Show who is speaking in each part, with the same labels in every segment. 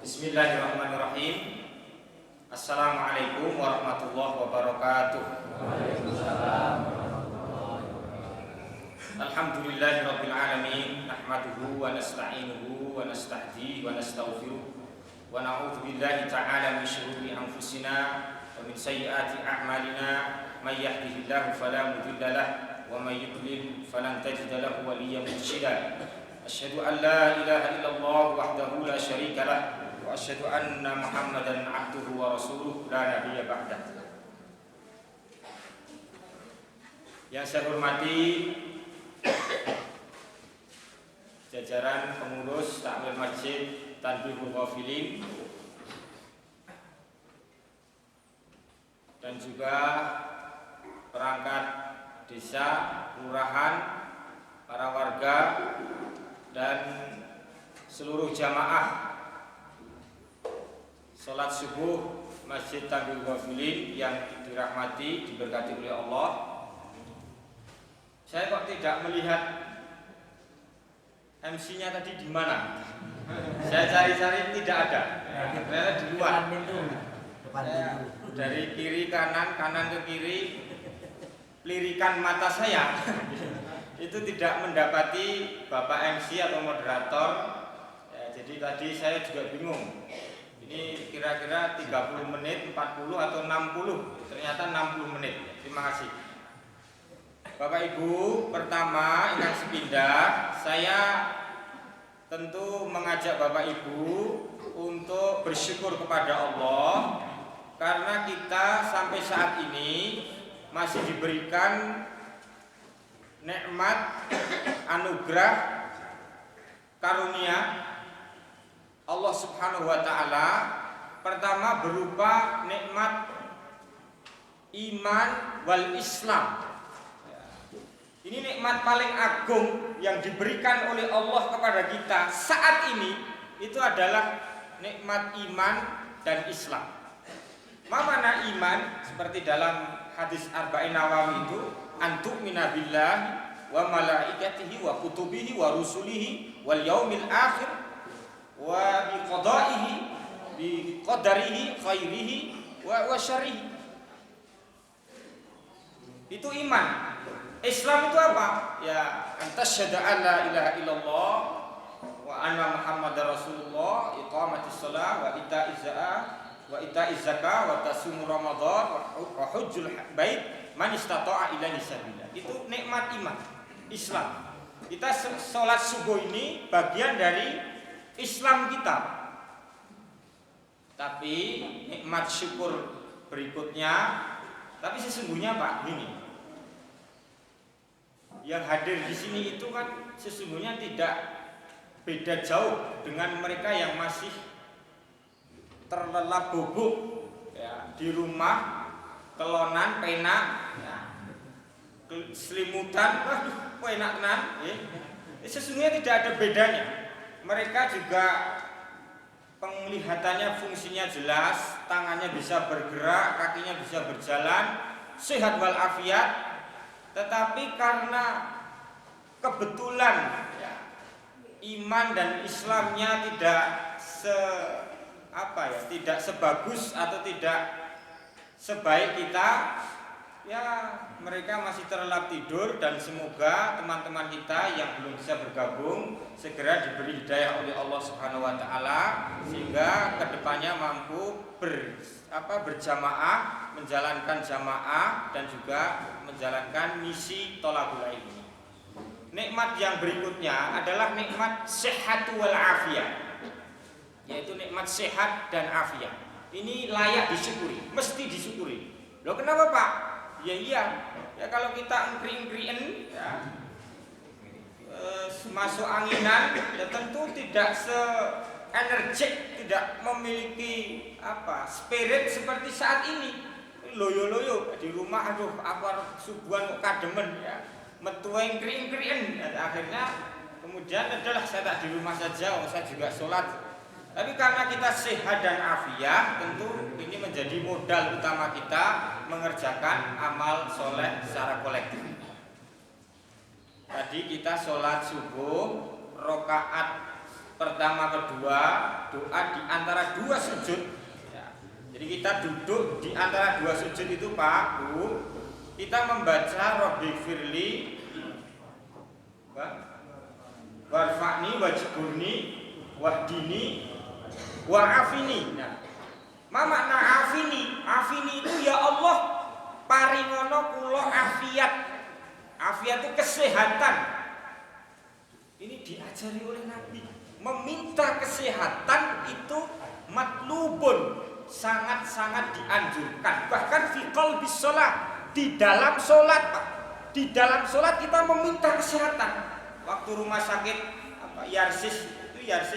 Speaker 1: Bismillahirrahmanirrahim. Assalamualaikum warahmatullahi wabarakatuh.
Speaker 2: Waalaikumsalam warahmatullahi wabarakatuh.
Speaker 1: Alhamdulillahirabbil alamin, nahmaduhu wa nasta'inuhu wa nasta'dihi wa nastaghfiruh wa na'udzu billahi ta'ala min shururi anfusina wa min sayyiati a'malina, may yahdihillahu fala mudilla lahu wa may yudlil falan tajida lahu waliyyan mursyida. Asyhadu an la ilaha illallah wahdahu la syarika lah wa asyhadu anna Muhammadan abduhu wa rasuluh la nabiyya ba'dah. Yang saya hormati jajaran pengurus Takmir Masjid Tanbihul Ghafilin dan juga perangkat desa, kelurahan, para warga dan seluruh jamaah salat subuh Masjid Tanbihul Ghafilin yang dirahmati, diberkati oleh Allah. Saya kok tidak melihat MC-nya tadi di mana? Saya cari-cari tidak ada. Ternyata di luar. Dari kiri kanan, kanan ke kiri, pelirikan mata saya itu tidak mendapati Bapak MC atau moderator. Ya, jadi tadi saya juga bingung. Ini kira-kira 30 menit, 40 atau 60. Ternyata 60 menit. Terima kasih. Bapak Ibu, pertama ingkang sepindah, saya tentu mengajak Bapak Ibu untuk bersyukur kepada Allah karena kita sampai saat ini masih diberikan nikmat, anugerah, karunia Allah Subhanahu wa taala. Pertama berupa nikmat iman wal Islam. Ini nikmat paling agung yang diberikan oleh Allah kepada kita saat ini, itu adalah nikmat iman dan Islam. Mana iman? Seperti dalam hadis Arba'in Nawawi itu, antu'mina billahi wa malaikatihi wa kutubihi wa rusulihi wal yaumil akhir wa biqada'ihi bi qadarihi khairihi wa syarrihi. Itu iman. Islam itu apa? Ya, antasyhadu an la ilaha illallah wa anna Muhammadar Rasulullah, iqamatis shalah wa ita'iz zakah wa tasum ramadan wa hujjul bait man istata'a ilaihi sabila. Itu nikmat iman Islam. Kita salat subuh ini bagian dari Islam kita. Tapi nikmat syukur berikutnya, tapi sesungguhnya Pak, gini. Yang hadir di sini itu kan sesungguhnya tidak beda jauh dengan mereka yang masih terlelap bubuk ya, di rumah, kelonan, pena, ya, selimutan, enak tenan, ya. Sesungguhnya tidak ada bedanya. Mereka juga penglihatannya fungsinya jelas, tangannya bisa bergerak, kakinya bisa berjalan, sehat walafiat. Tetapi karena kebetulan ya, iman dan Islamnya tidak tidak sebagus atau tidak sebaik kita, ya mereka masih terlelap tidur. Dan semoga teman-teman kita yang belum bisa bergabung segera diberi hidayah oleh Allah Subhanahu wa taala sehingga kedepannya mampu berjamaah, menjalankan jamaah dan juga menjalankan misi thalabul ilmi. Nikmat yang berikutnya adalah nikmat sehat wal afiyah, yaitu nikmat sehat dan afiat. Ini layak disyukuri, mesti disyukuri. Loh kenapa Pak? Ya kalau kita engkri-engkrien ya, masuk anginan, ya tentu tidak se-energik, tidak memiliki spirit seperti saat ini. Loyo-loyo di rumah, aduh apa subuhan kok kademen ya, metu engkri-engkrien. Akhirnya kemudian adalah saya tak di rumah saja, saya juga sholat. Tapi karena kita sehat dan afiat, tentu ini menjadi modal utama kita mengerjakan amal soleh secara kolektif. Tadi kita sholat subuh rakaat pertama kedua doa di antara dua sujud ya. Jadi kita duduk di antara dua sujud itu Pak Bu, kita membaca Rabbighfirli warfa'ni wajburni wahdini wa'afini. Nah, ma makna afini? Afini itu ya Allah paringono kula afiat. Afiat itu kesehatan. Ini diajari oleh Nabi. Meminta kesehatan itu matlubun, sangat-sangat dianjurkan. Bahkan fi qalbis shalah, di dalam sholat Pak. Di dalam sholat kita meminta kesehatan. Waktu rumah sakit Yarsis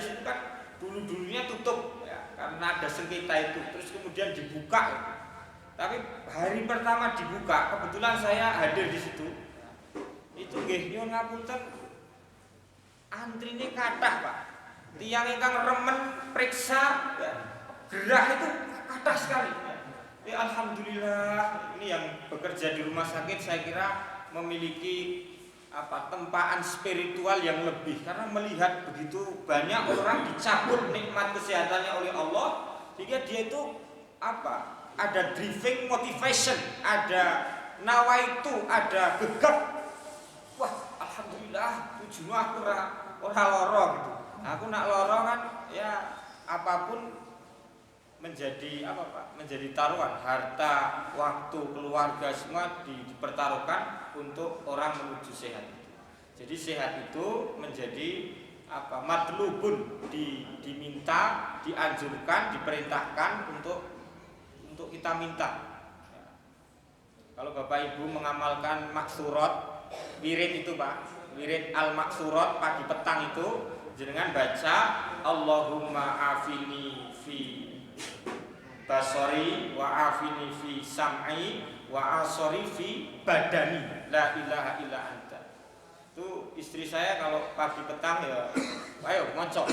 Speaker 1: itu kan dulunya tutup ya, karena ada sengketa itu. Terus kemudian dibuka. Tapi hari pertama dibuka, kebetulan saya hadir di situ. Itu nggih nyuwun ngapunten, antrine kathah Pak. Tiyang ingkang remen periksa ya, gerah itu kathah sekali. Ya alhamdulillah, ini yang bekerja di rumah sakit saya kira memiliki tempaan spiritual yang lebih, karena melihat begitu banyak orang dicabut nikmat kesehatannya oleh Allah, sehingga dia itu ada driving motivation, ada nawaitu, ada gegap. Wah, alhamdulillah ujungnya aku ora loro gitu. Aku nak loro kan ya apapun menjadi menjadi taruhan, harta, waktu, keluarga semua dipertaruhkan untuk orang menuju sehat. Jadi sehat itu menjadi matlubun, diminta, dianjurkan, diperintahkan untuk kita minta. Kalau Bapak Ibu mengamalkan maksurat, wirid itu Pak, wirid al-maksurat pagi petang itu jenengan baca Allahumma afini fi basori wa afini fi sam'i wa asori fi badani la ilaha illa anta. Itu istri saya kalau pagi petang ya ayo ngocok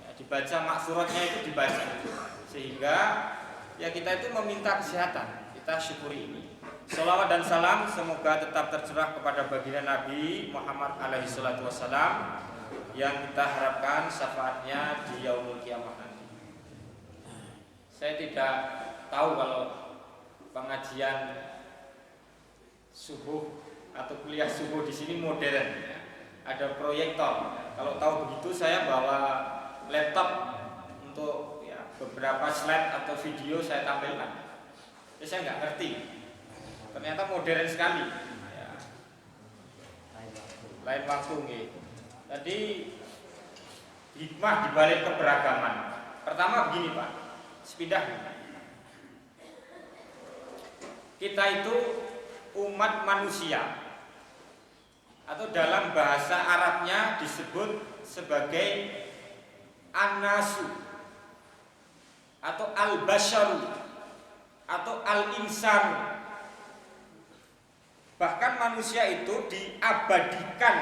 Speaker 1: ya, dibaca maksuratnya itu dibaca, sehingga ya kita itu meminta kesehatan. Kita syukuri ini. Shalawat dan salam semoga tetap tercurah kepada baginda Nabi Muhammad alaihi salatu wassalam yang kita harapkan syafaatnya di yaumul kiamah nanti. Saya tidak tahu kalau pengajian subuh atau kuliah subuh di sini modern, ada proyektor. Kalau tahu begitu saya bawa laptop untuk ya, beberapa slide atau video saya tampilkan. Ya, saya nggak ngerti. Ternyata modern sekali. Ya. Lain waktu nih. Tadi hikmah dibalik keberagaman. Pertama begini Pak, sepindah. Kita itu umat manusia, atau dalam bahasa Arabnya disebut sebagai an-nasu atau al-basyaru atau al-insanu. Bahkan manusia itu diabadikan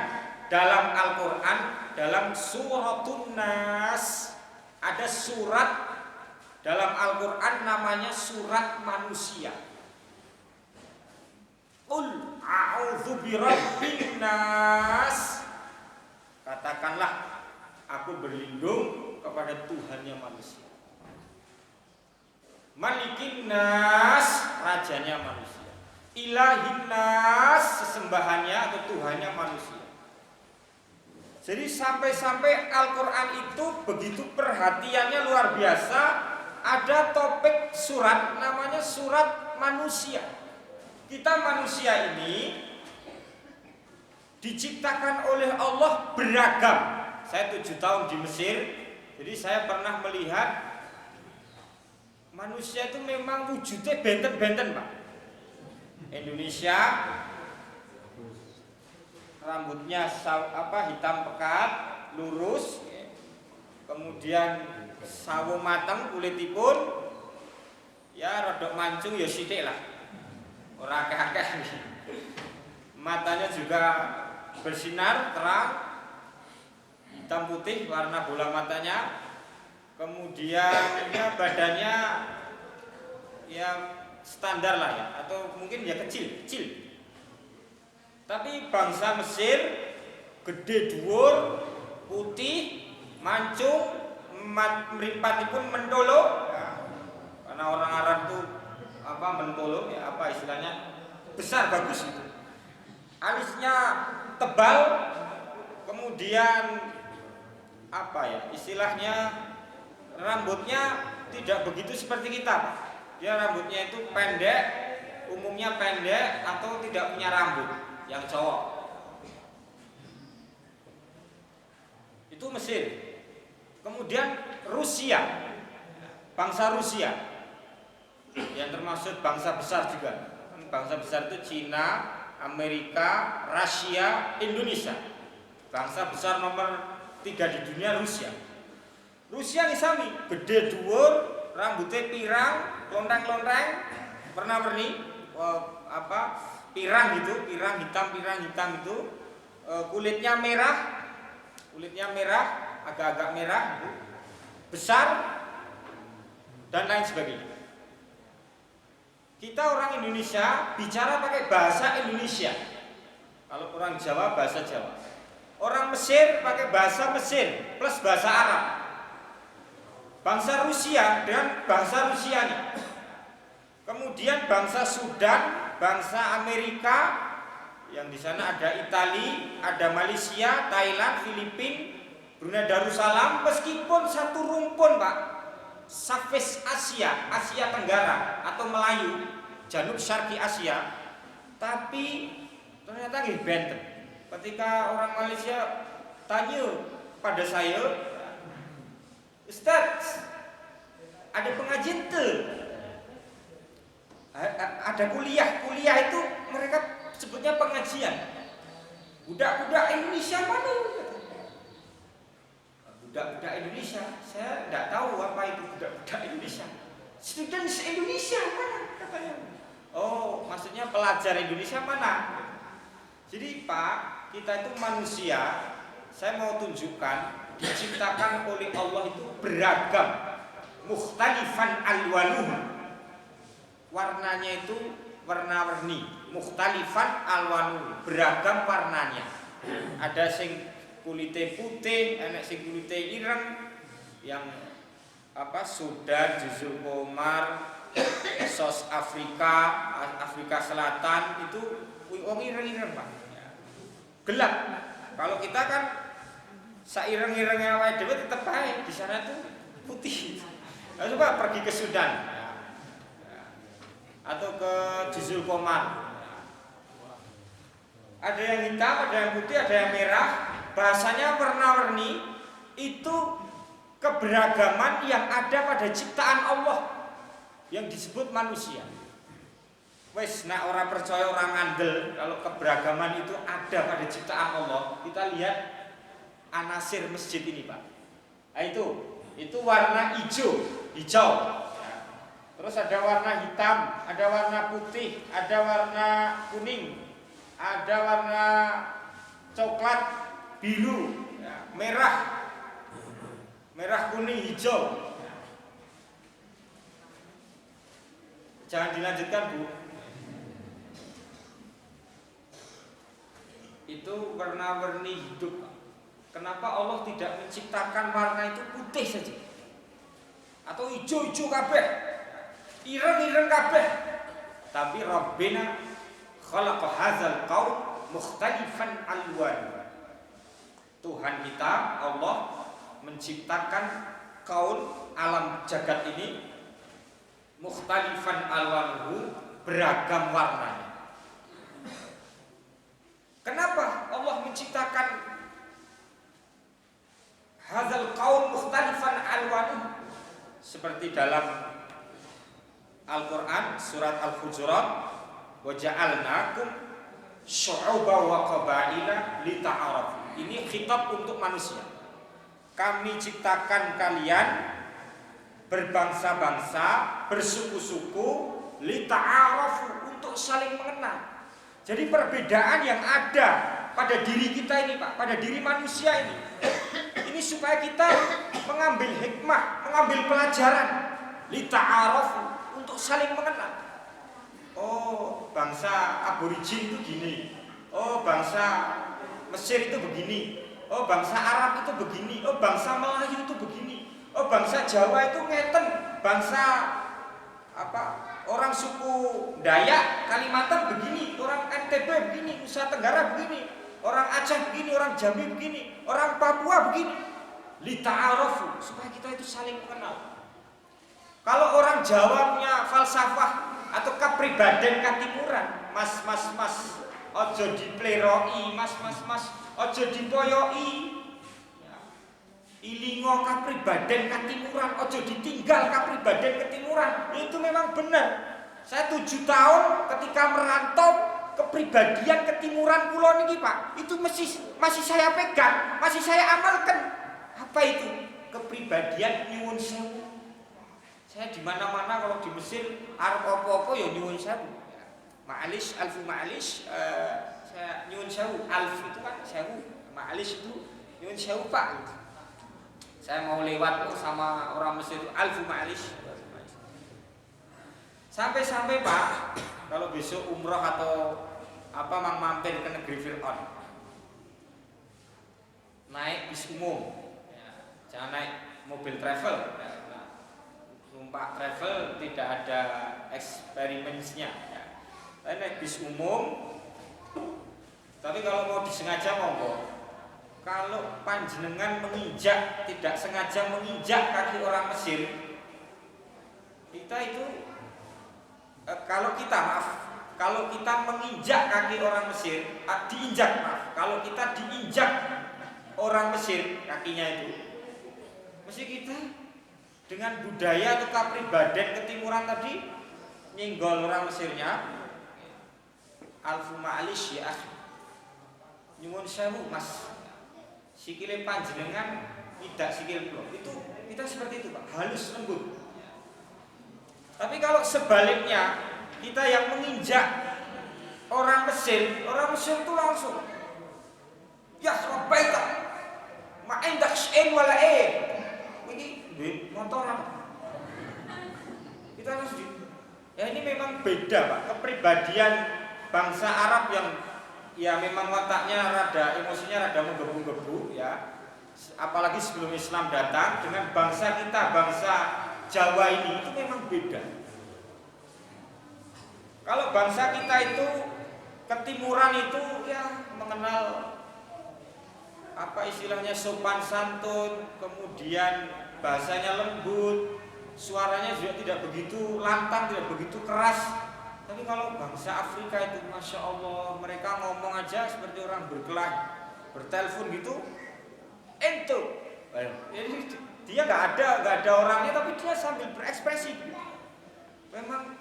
Speaker 1: dalam Al-Quran, dalam suratun Nas. Ada surat dalam Al-Quran namanya surat manusia. Qul a'udzu birabbin nas. Katakanlah aku berlindung kepada Tuhannya manusia. Malikin nas, rajanya manusia. Ilahin nas, sesembahannya atau Tuhannya manusia. Jadi sampai-sampai Al-Quran itu begitu perhatiannya luar biasa. Ada topik surat namanya surat manusia. Kita manusia ini diciptakan oleh Allah beragam. Saya 7 tahun di Mesir, jadi saya pernah melihat manusia itu memang wujudnya benten-benten Pak. Indonesia rambutnya hitam pekat, lurus, kemudian sawo mateng kulitipun, ya rodok mancung ya sithik lah, ora akeh-akeh. Matanya juga bersinar terang, hitam putih warna bola matanya, kemudian ya badannya ya standar lah ya, atau mungkin ya kecil. Tapi bangsa Mesir gede dhuwur, putih, mancung mripatipun mentolo. Karena orang Arab tuh mentolo ya istilahnya besar bagus itu. Alisnya tebal, kemudian istilahnya rambutnya tidak begitu seperti kita. Dia rambutnya itu pendek, umumnya pendek atau tidak punya rambut yang cowok. Itu Mesir. Kemudian Rusia, bangsa Rusia yang termasuk bangsa besar juga. Bangsa besar itu Cina, Amerika, Rusia, Indonesia. Bangsa besar nomor 3 di dunia Rusia. Rusia nih sami, gede dhuwur, rambutnya pirang, lonteng-lonteng, warna-warni, pirang hitam itu, kulitnya merah, agak-agak merah, besar, dan lain sebagainya. Kita orang Indonesia bicara pakai bahasa Indonesia. Kalau orang Jawa bahasa Jawa. Orang Mesir pakai bahasa Mesir plus bahasa Arab. Bangsa Rusia dengan bangsa Rusianya. Kemudian bangsa Sudan, bangsa Amerika, yang di sana ada Italia, ada Malaysia, Thailand, Filipina, Brunei Darussalam, meskipun satu rumpun, Pak. Southeast Asia, Asia Tenggara atau Melayu, Janub Syarqi Asia, tapi ternyata nggih benten. Ketika orang Malaysia tanya pada saya, Ustaz, ada pengajian tuh? Ada kuliah itu mereka sebutnya pengajian. Budak-budak Indonesia mana? Budak-budak Indonesia, saya tidak tahu apa itu budak-budak Indonesia. Students Indonesia mana katanya? Oh, maksudnya pelajar Indonesia mana? Jadi Pak, kita itu manusia. Saya mau tunjukkan diciptakan oleh Allah itu beragam, mukhtalifan alwanuhu. Warnanya itu warna-warni, mukhtalifan alwanuhu, beragam warnanya. Ada sing kulite putih, enek sing kulite ireng, yang Sudan, Juzul Komar, Sos Afrika Selatan itu wong ireng-ireng Pak. Gelap. Kalau kita kan saireng-irengnya awake dhewe tetep ae di sana tuh putih. Nah, coba pergi ke Sudan atau ke Juzul Komar. Ada yang hitam, ada yang putih, ada yang merah. Bahasanya warna-warni. Itu keberagaman yang ada pada ciptaan Allah yang disebut manusia. Wes, nak orang percaya orang ngandel kalau keberagaman itu ada pada ciptaan Allah. Kita lihat anasir masjid ini, Pak. Nah, itu warna hijau. Terus ada warna hitam, ada warna putih, ada warna kuning, ada warna coklat, biru, merah, kuning, hijau. Jangan dilanjutkan, Bu. Itu warna-warni hidup. Kenapa Allah tidak menciptakan warna itu putih saja? Atau hijau-hijau kabeh, ireng-ireng kabeh. Tapi Rabbina khalaqa hadzal qaum mukhtalifan alwan. Tuhan kita Allah menciptakan kaun alam jagat ini mukhtalifan alwanuhu, beragam warnanya. Kenapa Allah menciptakan hadzal qaum mukhtalifan alwanuhu? Seperti dalam Al-Qur'an surat Al-Hujurat, wa ja'alnakum syu'uban wa qabaila lita'arafu. Ini khitab untuk manusia. Kami ciptakan kalian berbangsa-bangsa, bersuku-suku, lita'arafu, untuk saling mengenal. Jadi perbedaan yang ada pada diri kita ini, Pak, pada diri manusia ini supaya kita mengambil hikmah, mengambil pelajaran, lita'arafu, untuk saling mengenal. Oh, bangsa aborigin itu gini. Oh, bangsa Mesir itu begini. Oh bangsa Arab itu begini, oh bangsa Melayu itu begini, oh bangsa Jawa itu ngeten, bangsa apa orang suku Dayak Kalimantan begini, orang NTB begini, Nusa Tenggara begini, orang Aceh begini, orang Jambi begini, orang Papua begini. Lita'arafu, supaya kita itu saling mengenal. Kalau orang Jawa punya falsafah atau kepribadian katimuran, mas, ojo dipleroi, mas, ojo dipoyoi. Ilingo kapribadian katimuran, ojo ditinggal kapribadian ketimuran. Itu memang benar. Saya 7 tahun ketika merantau, kepribadian ketimuran pulau niki Pak, itu masih saya pegang, masih saya amalkan. Apa itu? Kepribadian nyuwun sewu. Saya di mana-mana kalau di Mesir arep apa-apa ya nyuwun sewu. Ma'alish, alfu ma'alish, saya nyuwun sewu. Alf itu kan sewu, ma'alish itu nyuwun sewu Pak. Saya mau lewat sama orang Mesir, alfu ma'alish. Sampai-sampai Pak, kalau besok umroh atau apa mampir ke negeri Fir'aun, naik bis umum, ya, jangan naik mobil travel, ya, numpak travel tidak ada eksperimennya, ya. Naik bis umum. Tapi kalau mau disengaja monggo. Kalau panjenengan menginjak, tidak sengaja menginjak kaki orang Mesir, kita itu kalau kita menginjak kaki orang Mesir, diinjak maaf, kalau kita diinjak orang Mesir kakinya itu, mesti kita dengan budaya atau kepribadian ketimuran tadi nyenggol orang Mesirnya, alfu ma'alish ya akhi, nyuwun sewu mas, sikile panjenengan tidak sikil kula. Itu kita seperti itu Pak, halus lembut. Tapi kalau sebaliknya, kita yang menginjak orang Mesir itu langsung ya sabaita ma indak syai'in wala ini duit motoran. Kita harus ya ini memang beda Pak, kepribadian bangsa Arab yang ya memang wataknya emosinya rada menggebu-gebu ya. Apalagi sebelum Islam datang, dengan bangsa kita, bangsa Jawa ini itu memang beda. Kalau bangsa kita itu ketimuran itu ya mengenal apa istilahnya sopan santun, kemudian bahasanya lembut, suaranya juga tidak begitu lantang, tidak begitu keras. Tapi kalau bangsa Afrika itu Masya Allah, mereka ngomong aja seperti orang berkelahi, bertelepon gitu, ento. Jadi dia nggak ada orangnya, tapi dia sambil berekspresi. Memang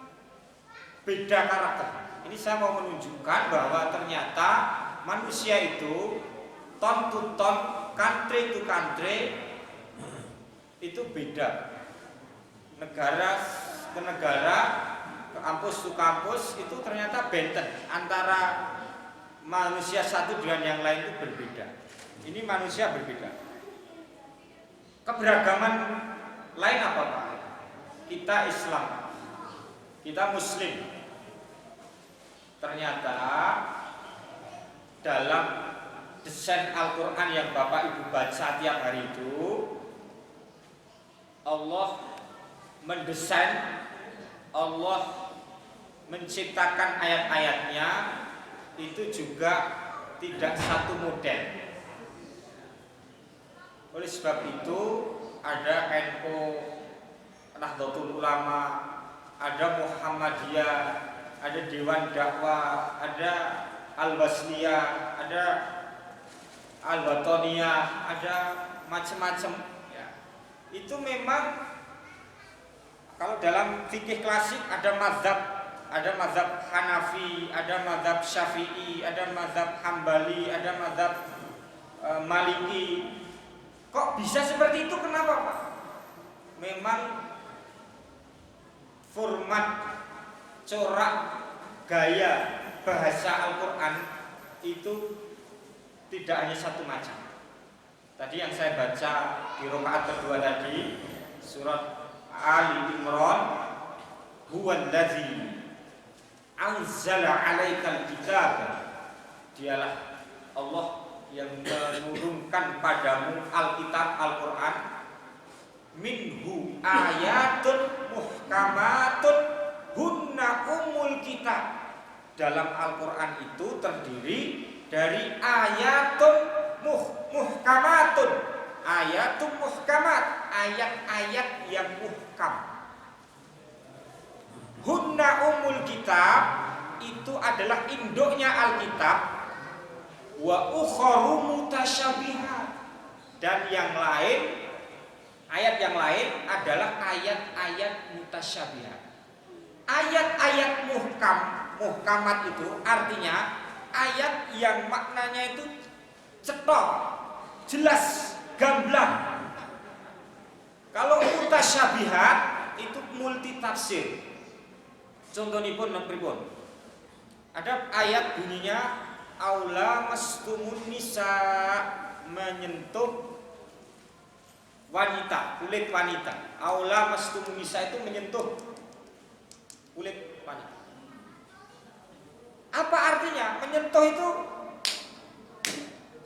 Speaker 1: beda karakter. Ini saya mau menunjukkan bahwa ternyata manusia itu ton to ton, country to country itu beda. Negara ke negara, ke kampus to kampus itu ternyata benten antara manusia satu dengan yang lain itu berbeda. Ini manusia berbeda. Keberagaman lain apa Pak? Kita Islam, kita Muslim. Ternyata dalam desain Al-Quran yang Bapak Ibu baca tiap hari itu, Allah mendesain, Allah menciptakan ayat-ayatnya itu juga tidak satu model. Oleh sebab itu ada NU, Nahdlatul Ulama, ada Muhammadiyah, ada Dewan Dakwah, ada Al-Wasliyah, ada Al-Watoniyah, ada macam-macam ya. Itu memang kalau dalam fikih klasik ada mazhab Hanafi, ada mazhab Syafi'i, ada mazhab Hambali, ada mazhab Maliki. Kok bisa seperti itu? Kenapa Pak? Memang format, corak, gaya bahasa Al-Quran itu tidak hanya satu macam. Tadi yang saya baca di rakaat kedua tadi, surat Ali Imran, huwallazi anzala 'alaikal kitab, dialah Allah yang menurunkan padamu Alkitab Al-Qur'an, minhu ayatun muhkamatun hunna umul kitab. Dalam Al-Qur'an itu terdiri dari ayatun muhkamatun, ayatun muhkamat, ayat-ayat yang muhkam. Hunna umul kitab itu adalah induknya Alkitab. Wa ukharu mutasyabihat, dan yang lain, ayat yang lain adalah ayat-ayat mutasyabihat. Ayat-ayat muhkamat itu artinya ayat yang maknanya itu cetok, jelas, gamblang. Kalau mutasyabihat itu multi tafsir. Contohipun pripun? Ada ayat bunyinya aula mastumun nisa, menyentuh wanita, kulit wanita. Aula mastumun nisa itu menyentuh kulit wanita. Apa artinya? Menyentuh itu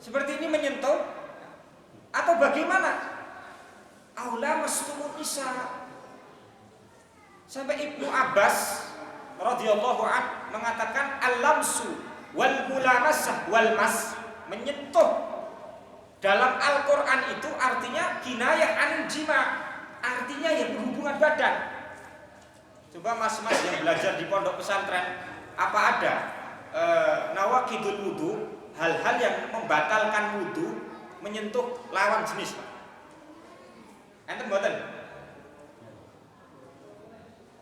Speaker 1: seperti ini menyentuh atau bagaimana? Aula mastumun nisa. Sampai Ibnu Abbas radhiyallahu an mengatakan al-lamsu wal mulamasah wal mas, menyentuh dalam Al-Qur'an itu artinya kinayah anil jima, artinya ya berhubungan badan. Coba mas-mas yang belajar di pondok pesantren, apa ada nawaqidul wudu, hal-hal yang membatalkan wudu menyentuh lawan jenis, Pak? Enten mboten?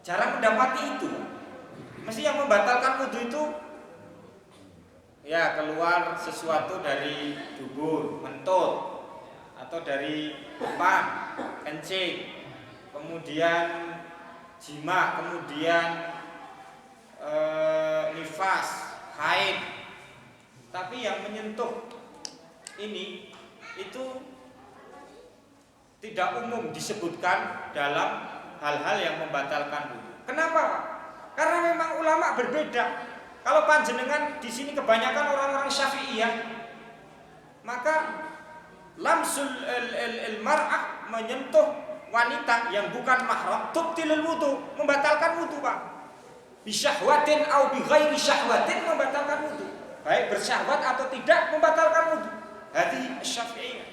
Speaker 1: Jarang mendapati itu. Mesti yang membatalkan wudu itu ya keluar sesuatu dari dubur, mentut, atau dari empang, kencing, kemudian jima, kemudian nifas, haid. Tapi yang menyentuh ini itu tidak umum disebutkan dalam hal-hal yang membatalkan wudu. Kenapa, Pak? Karena memang ulama berbeda. Kalau panjenengan di sini kebanyakan orang-orang Syafi'iyah, maka lamsul mar'ah, menyentuh wanita yang bukan mahram, tubtilul wudu, membatalkan wudu, Pak. Bisyahwatin au bi ghairi syahwatin, membatalkan wudu. Baik bersyahwat atau tidak, membatalkan wudu. Hadi Syafi'iyah.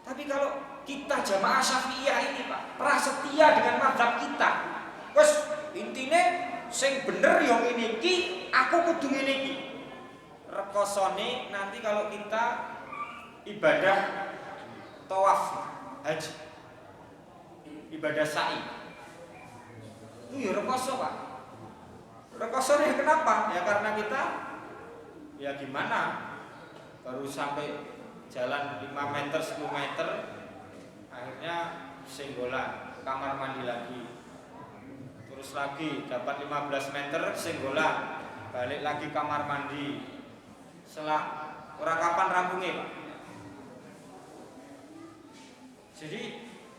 Speaker 1: Tapi kalau kita jamaah Syafi'iyah ini, Pak, prasetia dengan mazhab kita. Wes intine sing bener yang ini iki, aku kudu ngene iki. Rekosone nanti kalau kita ibadah tawaf haji, ibadah sa'i, itu ya rekoso, Pak. Rekosone kenapa? Ya karena kita ya gimana, baru sampai jalan 5 meter 10 meter akhirnya senggolan kamar mandi lagi, terus lagi dapat 15 meter senggolan balik lagi kamar mandi. Setelah orang kapan rampungnya, Pak? Jadi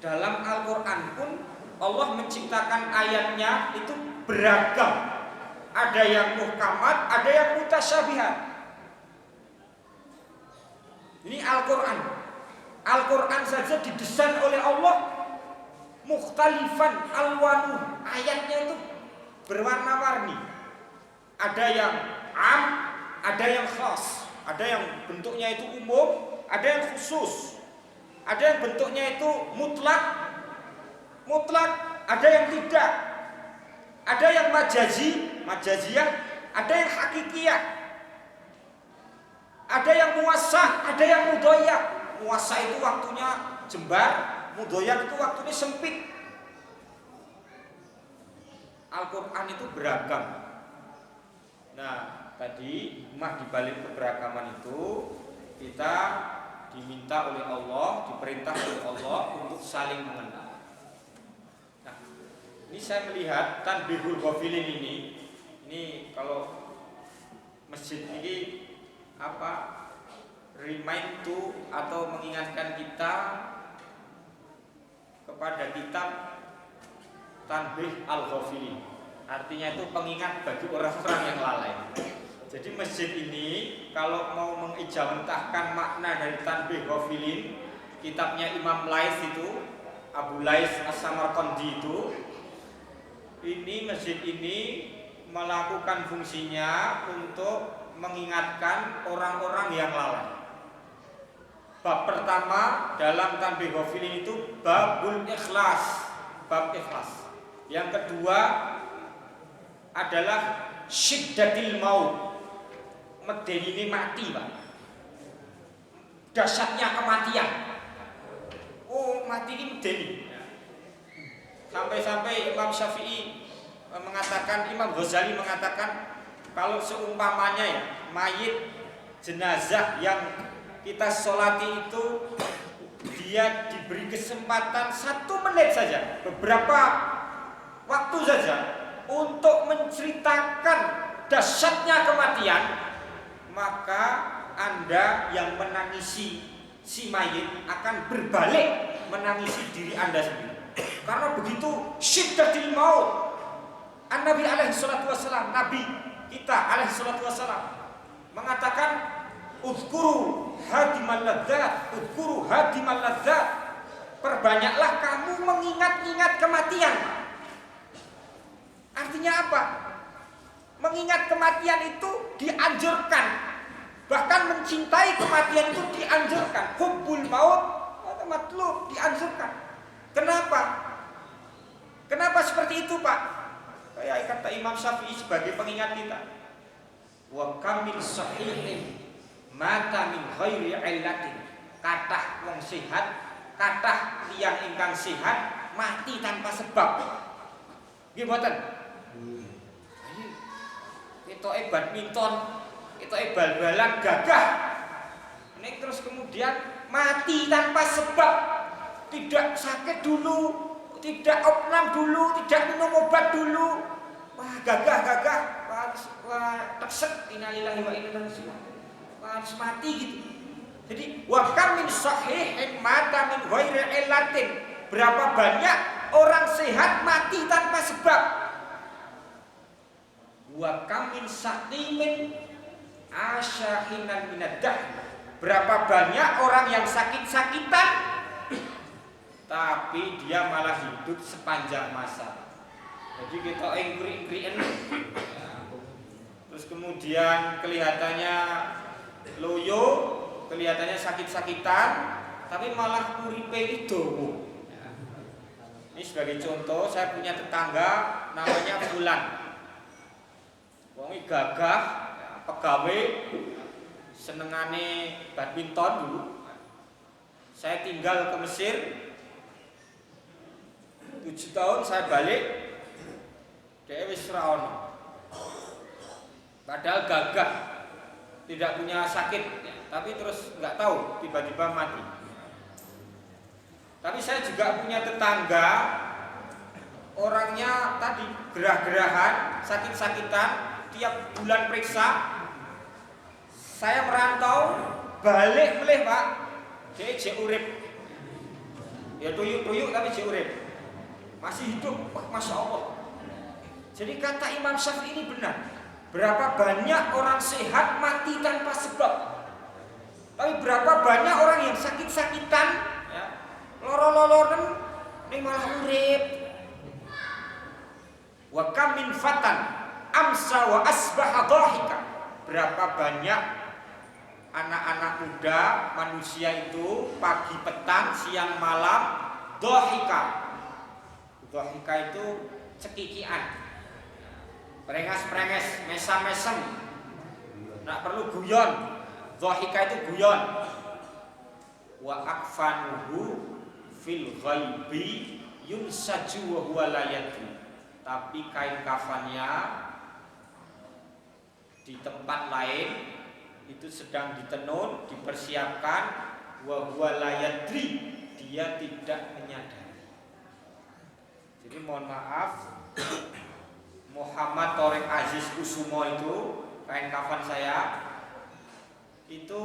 Speaker 1: dalam Al-Quran pun Allah menciptakan ayatnya itu beragam. Ada yang muhkamat, ada yang mutasyabihat. Ini Al-Quran. Al-Quran saja didesain oleh Allah mukhtalifan alwanu. Ayatnya itu berwarna-warni. Ada yang am, ada yang khas. Ada yang bentuknya itu umum, ada yang khusus. Ada yang bentuknya itu mutlak, ada yang tidak. Ada yang majaziyah, ada yang hakikiyah. Ada yang muwassa, ada yang mudhoyak. Muwassa itu waktunya jembar, mudhoyak itu waktunya sempit. Al-Quran itu beragam. Nah, tadi di balik keberagaman itu kita diminta oleh Allah, diperintah oleh Allah untuk saling mengenal. Nah, ini saya melihat tanbihul ghafilin ini kalau masjid ini remind to atau mengingatkan kita kepada kitab Tanbih al-Ghafilin. Artinya itu pengingat bagi orang-orang yang lalai. Jadi masjid ini kalau mau mengijabantahkan makna dari tanbih ghafilin, kitabnya Imam Lais itu, Abu Lais As-Samarqandi itu, ini masjid ini melakukan fungsinya untuk mengingatkan orang-orang yang lalai. Bab pertama dalam tanbih ghafilin itu babul ikhlas, bab ikhlas. Yang kedua adalah syiddatil maut. Medeni ini mati, Pak. Dahsyatnya kematian. Oh, mati ini medeni. Sampai-sampai Imam Syafi'i mengatakan, Imam Ghazali mengatakan, kalau seumpamanya ya mayit jenazah yang kita sholati itu dia diberi kesempatan 1 menit saja, beberapa waktu saja untuk menceritakan dahsyatnya kematian, maka Anda yang menangisi si mayit akan berbalik menangisi diri Anda sendiri. Karena begitu syiddatil maut. An-Nabi alaihi salatu wassalam, Nabi kita alaihi salatu wassalam mengatakan udhkuru hadimal ladzat, udhkuru hadimal ladzat. Perbanyaklah kamu mengingat-ingat kematian. Artinya apa? Mengingat kematian itu dianjurkan. Bahkan mencintai kematian itu dianjurkan. Hubbul maut atau matlub dianjurkan. Kenapa? Kenapa seperti itu, Pak? Kayak kata Imam Syafi'i sebagai pengingat kita. Wa kam min sahihin mata min ghairi illatin. Kathah wong sehat, kathah tiyang ingkang sehat mati tanpa sebab. Nggih mboten? Ketoke badminton, ketoke bal-balan gagah. Nek terus kemudian mati tanpa sebab. Tidak sakit dulu, tidak opnam dulu, tidak minum obat dulu. Wah, gagah, wah, tersek, innalillahi wa inna ilaihi raji'un. Wah, harus mati gitu. Jadi, wa kam min sahihin mata min ghairi illatin. Berapa banyak orang sehat mati tanpa sebab. Wa kam min saqimin asyahinan minadah. Berapa banyak orang yang sakit-sakitan tapi dia malah hidup sepanjang masa. Jadi kita ingkri-ingkrien, terus kemudian kelihatannya loyo, kelihatannya sakit-sakitan, tapi malah uripe itu. Ini sebagai contoh, saya punya tetangga namanya Fulan. Wong gagah, pegawai, senengane badminton dulu. Saya tinggal ke Mesir 7 tahun, saya balik dia wis ra ono. Padahal gagah, tidak punya sakit, tapi terus nggak tahu tiba-tiba mati. Tapi saya juga punya tetangga, orangnya tadi gerah-gerahan, sakit-sakitan, tiap bulan periksa. Saya merantau, balik meleh Pak, dia jek urip. Ya tuyuk-tuyuk tapi jek urip. Masih hidup, Masya Allah. Jadi kata Imam Syafi'i ini benar. Berapa banyak orang sehat mati tanpa sebab. Tapi berapa banyak orang yang sakit-sakitan, ya, loro-lororen, ini malah urip. Wa kam min fatan amsa wa asbaha dhahika. Berapa banyak anak-anak muda manusia itu pagi petang siang malam dhahika. Dhahika itu cekikian, perengas-perenges, mesam-mesem, nak perlu guyon. Dhahika itu guyon. Wa akfanuhu fil ghaibi yunsaju wa huwa la yadri. Tapi kain kafannya di tempat lain itu sedang ditenun, dipersiapkan, wa huwa la yadri, dia tidak menyadari. Jadi mohon maaf, Muhammad Thoriq Aziz Kusumo itu kain kafan saya itu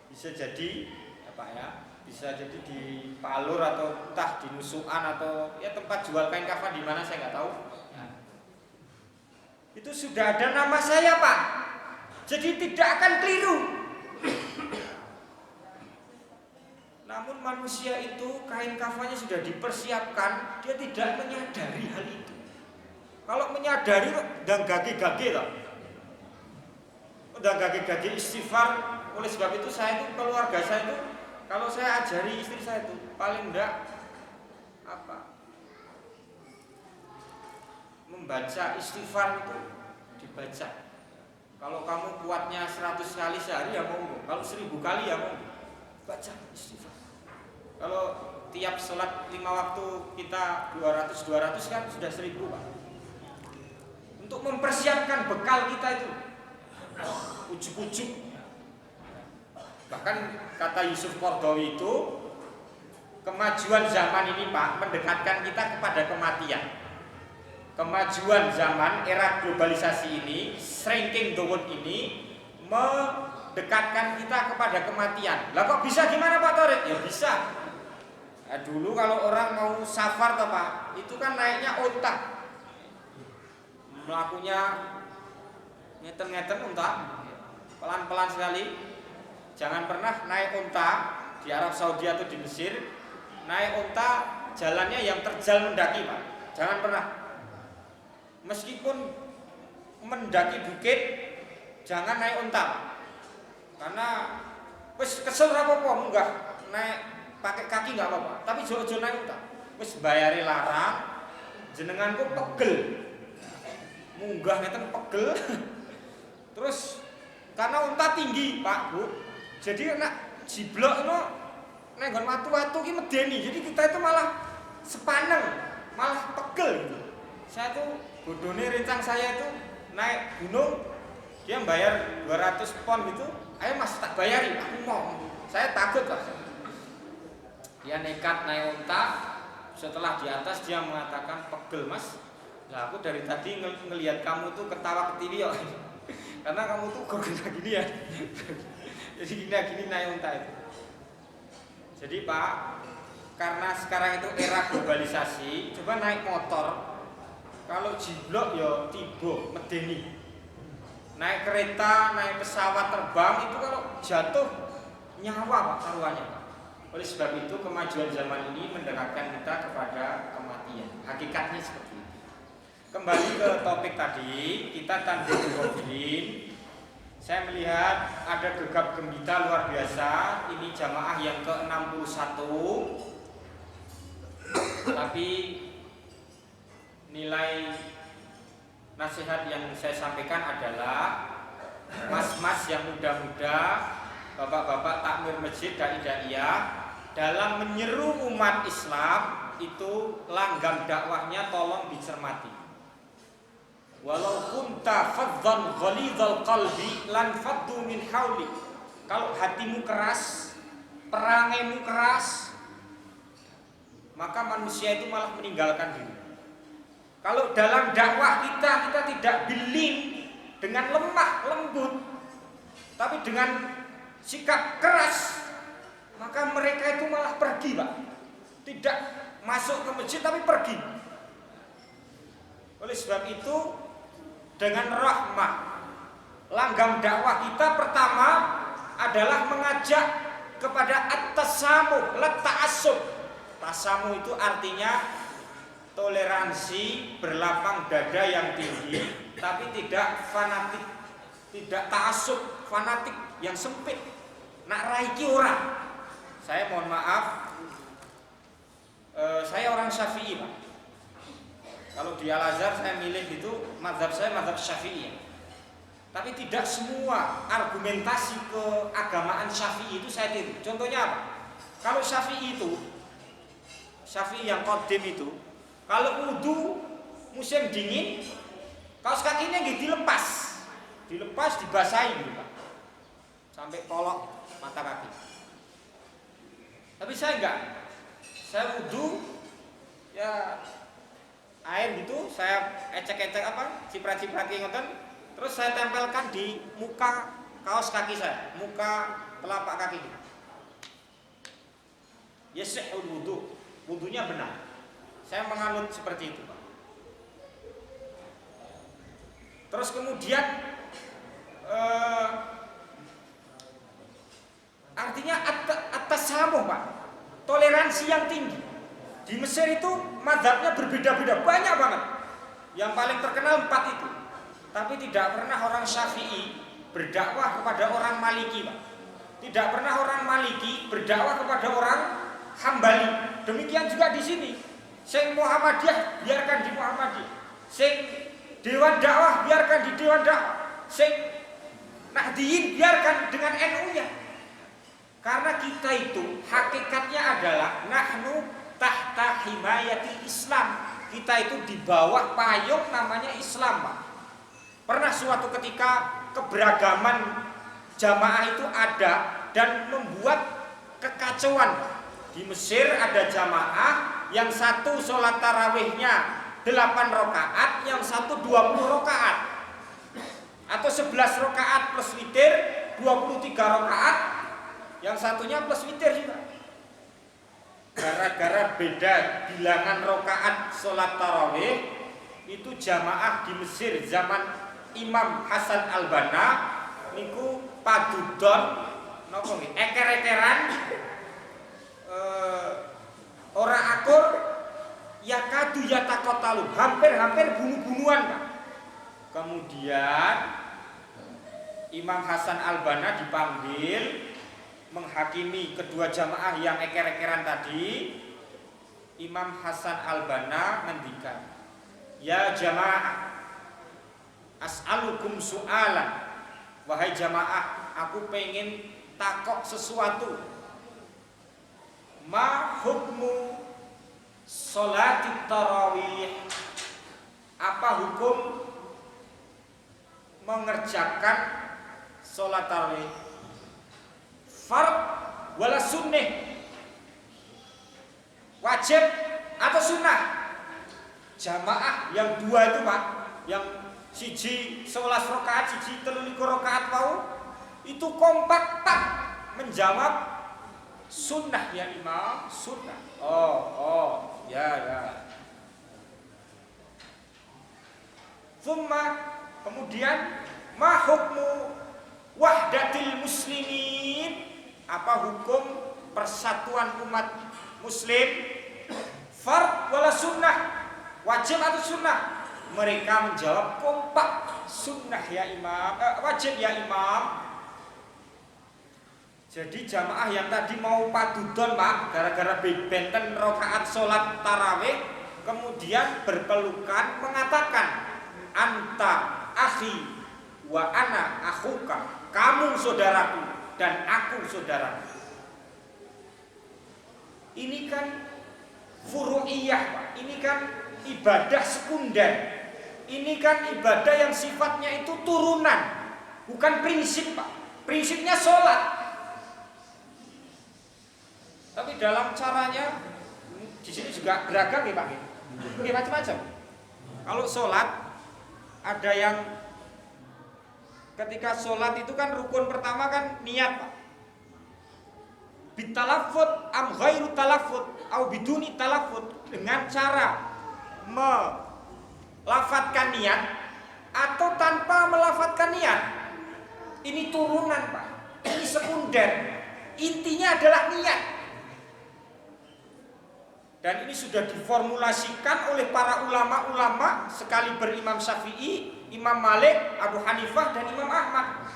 Speaker 1: bisa jadi apa ya? Bisa jadi di Palur atau entah di Nusukan atau ya tempat jual kain kafan di mana saya nggak tahu. Ya. Itu sudah ada nama saya, Pak. Jadi tidak akan keliru. Namun manusia itu kain kafannya sudah dipersiapkan, dia tidak menyadari hal itu. Kalau menyadari dan gage-gage lah. Udah gage-gage istighfar. Oleh sebab itu saya itu keluarga saya itu kalau saya ajari istri saya itu paling enggak membaca istighfar itu dibaca. Kalau kamu kuatnya 100 kali sehari ya monggo. Kalau 1000 kali ya monggo. Baca istighfar. Kalau tiap sholat 5 waktu kita 200 kan sudah 1000, Pak. Untuk mempersiapkan bekal kita itu ujuk-ujuk. Bahkan kata Yusuf Qaradawi itu kemajuan zaman ini, Pak, mendekatkan kita kepada kematian. Kemajuan zaman era globalisasi ini, shrinking the world ini mendekatkan kita kepada kematian. Lah kok bisa gimana Pak Torik? Ya bisa. Nah, dulu kalau orang mau safar toh Pak, itu kan naiknya unta. Melakunya ngeten-ngeten unta, pelan-pelan sekali. Jangan pernah naik unta di Arab Saudi atau di Mesir, naik unta jalannya yang terjal mendaki, Pak. Jangan pernah. Meskipun mendaki bukit, jangan naik unta, Pak. Karena wis kesel ra apa-apa, munggah naik pakai kaki nggak apa-apa. Tapi jojo naik unta. Wis bayari larang, jenenganku pegel. Munggah ngeten pegel. Terus karena unta tinggi, Pak, Bu. Jadi nak jiblok itu nek nggon watu-watu ki medeni. Jadi kita itu malah sepaneng, malah pegel gitu. Saya tuh bodone rencang saya itu naik gunung, dia bayar 200 pon gitu. Ayo Mas tak bayari, aku mau. Saya takut lah. Dia nekat naik unta, setelah di atas dia mengatakan pegel Mas. Lah aku dari tadi ngelihat kamu tuh ketawa ketiwi kok. Karena kamu tuh kok gini ya. Jadi gini naik unta itu. Jadi Pak, karena sekarang itu era globalisasi, coba naik motor. Kalau jiblok ya tiba medeni. Naik kereta, naik pesawat terbang itu kalau jatuh nyawa Pak taruhannya Pak. Oleh sebab itu kemajuan zaman ini mendekatkan kita kepada kematian. Hakikatnya seperti itu. Kembali ke topik tadi, kita tanbihul ghafilin. Saya melihat ada gegap gembita luar biasa. Ini jamaah yang ke-61. Tapi nilai nasihat yang saya sampaikan adalah mas-mas yang muda-muda, bapak-bapak takmir masjid dai-daiyah dalam menyeru umat Islam itu langgam dakwahnya tolong dicermati. Walau kunta faddan ghalidhal qalbi lan faddu min haulik. Kalau hatimu keras, perangaimu keras, maka manusia itu malah meninggalkan diri. Kalau dalam dakwah kita tidak biling dengan lemah lembut, tapi dengan sikap keras, maka mereka itu malah pergi, Pak. Tidak masuk ke masjid tapi pergi. Oleh sebab itu dengan rahmah langgam dakwah kita pertama adalah mengajak kepada at-tasamuh, la ta'assub. Tasamuh itu artinya toleransi, berlapang dada yang tinggi, tapi tidak fanatik, tidak ta'assub, fanatik yang sempit. Nak raiki orang. Saya mohon maaf, saya orang Syafi'i, Pak. Kalau di Al-Azhar saya milih itu mazhab saya mazhab Syafi'i. Tapi tidak semua argumentasi keagamaan Syafi'i itu saya tiru. Contohnya apa? Kalau Syafi'i itu, Syafi'i yang qadim itu, kalau wudu musim dingin, kaos kakinya gitu dilepas dibasahi gitu Pak, sampai kolok mata kaki. Tapi saya enggak, saya wudu ya air gitu, saya ecek-ecek ciprat-ciprati ngoten, terus saya tempelkan di muka kaos kaki saya, muka telapak kaki. Yasihul wudu, wudunya benar. Saya menganut seperti itu, Pak. Terus kemudian artinya atas samuh, Pak. Toleransi yang tinggi. Di Mesir itu mazhabnya berbeda-beda, banyak banget. Yang paling terkenal 4 itu. Tapi tidak pernah orang Syafi'i berdakwah kepada orang Maliki, Pak. Tidak pernah orang Maliki berdakwah kepada orang Hambali. Demikian juga di sini. Sing Muhammadiyah biarkan di Muhammadiyah. Sing Dewan Dakwah biarkan di Dewan Dakwah. Sing Nahdiyin biarkan dengan NU-nya. Karena kita itu hakikatnya adalah nahnu tahta himayati Islam. Kita itu di bawah payung namanya Islam, Pak. Pernah suatu ketika keberagaman jamaah itu ada dan membuat kekacauan. Di Mesir ada jamaah yang satu sholat tarawihnya 8 rakaat, yang satu 20 rakaat, atau 11 rakaat plus witir 23 rakaat, yang satunya plus witir juga. Gara-gara beda bilangan rakaat sholat tarawih, itu jamaah di Mesir zaman Imam Hasan Al-Banna niku padudon napa nggih eker-ekeran ora akur ya kadu ya takotalu, hampir-hampir bunuh-bunuhan, Pak. Kemudian Imam Hasan Al-Banna dipanggil menghakimi kedua jamaah yang eker-ekeran tadi. Imam Hasan Al-Banna ngendikan, "Ya jamaah, as'alukum su'alan." Wahai jamaah, aku pengen takok sesuatu. Ma hukmu sholati tarawih? Apa hukum mengerjakan sholat tarawih? Fard wala sunnah? Wajib atau sunnah? Jamaah yang dua itu, Pak, yang siji 11 rakaat, siji 23 rakaat mau, itu kompak tak menjawab sunnah ya Imam, sunnah. Oh, ya. Thumma, kemudian ma hukmu wahdatil muslimin? Apa hukum persatuan umat muslim? Fard wala sunnah? Wajib atau sunnah? Mereka menjawab kompak sunnah ya Imam, wajib ya Imam. Jadi jamaah yang tadi mau padudon, Pak, gara-gara benten rakaat sholat tarawih, kemudian berpelukan mengatakan, anta akhi wa ana akhuka, kamu saudaraku dan aku saudaraku. Ini kan furu'iyah, Pak. Ini kan ibadah sekunder. Ini kan ibadah yang sifatnya itu turunan, bukan prinsip, Pak. Prinsipnya sholat. Tapi dalam caranya di sini juga beragam ya, Pak. Ini macam-macam. Kalau sholat ada yang ketika sholat itu kan rukun pertama kan niat, Pak. Bitalaffut am ghairu talaffut au biduni talaffut, dengan cara melafatkan niat atau tanpa melafatkan niat. Ini turunan, Pak. Ini sekunder. Intinya adalah niat. Dan ini sudah diformulasikan oleh para ulama-ulama sekaliber Imam Syafi'i, Imam Malik, Abu Hanifah, dan Imam Ahmad.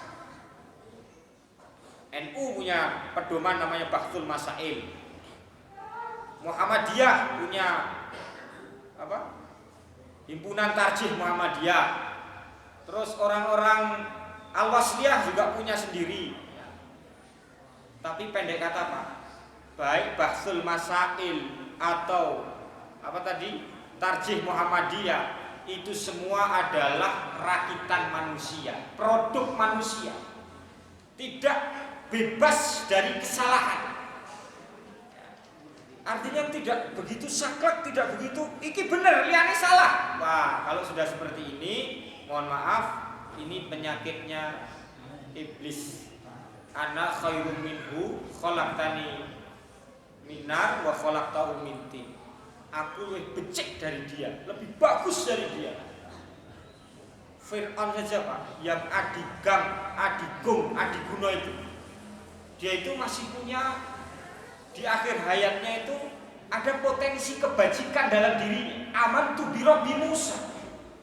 Speaker 1: NU punya pedoman namanya Bahthul Masail. Muhammadiyah punya apa? Himpunan Tarjih Muhammadiyah. Terus orang-orang Al-Wasliyah juga punya sendiri. Tapi pendek kata, Pak, baik Bahthul Masail atau apa tadi Tarjih Muhammadiyah, itu semua adalah rakitan manusia, produk manusia, tidak bebas dari kesalahan. Artinya tidak begitu saklek, tidak begitu iki bener, liane salah. Wah, kalau sudah seperti ini, mohon maaf, ini penyakitnya iblis. Ana khairum minhu khalaqtani minar wa khalaqtahu min tin. Aku lebih becek dari dia, lebih bagus dari dia. Fir'aun saja Pak, yang Adiguna itu, dia itu masih punya di akhir hayatnya itu ada potensi kebajikan dalam dirinya. Amantu bi Rabbi Musa,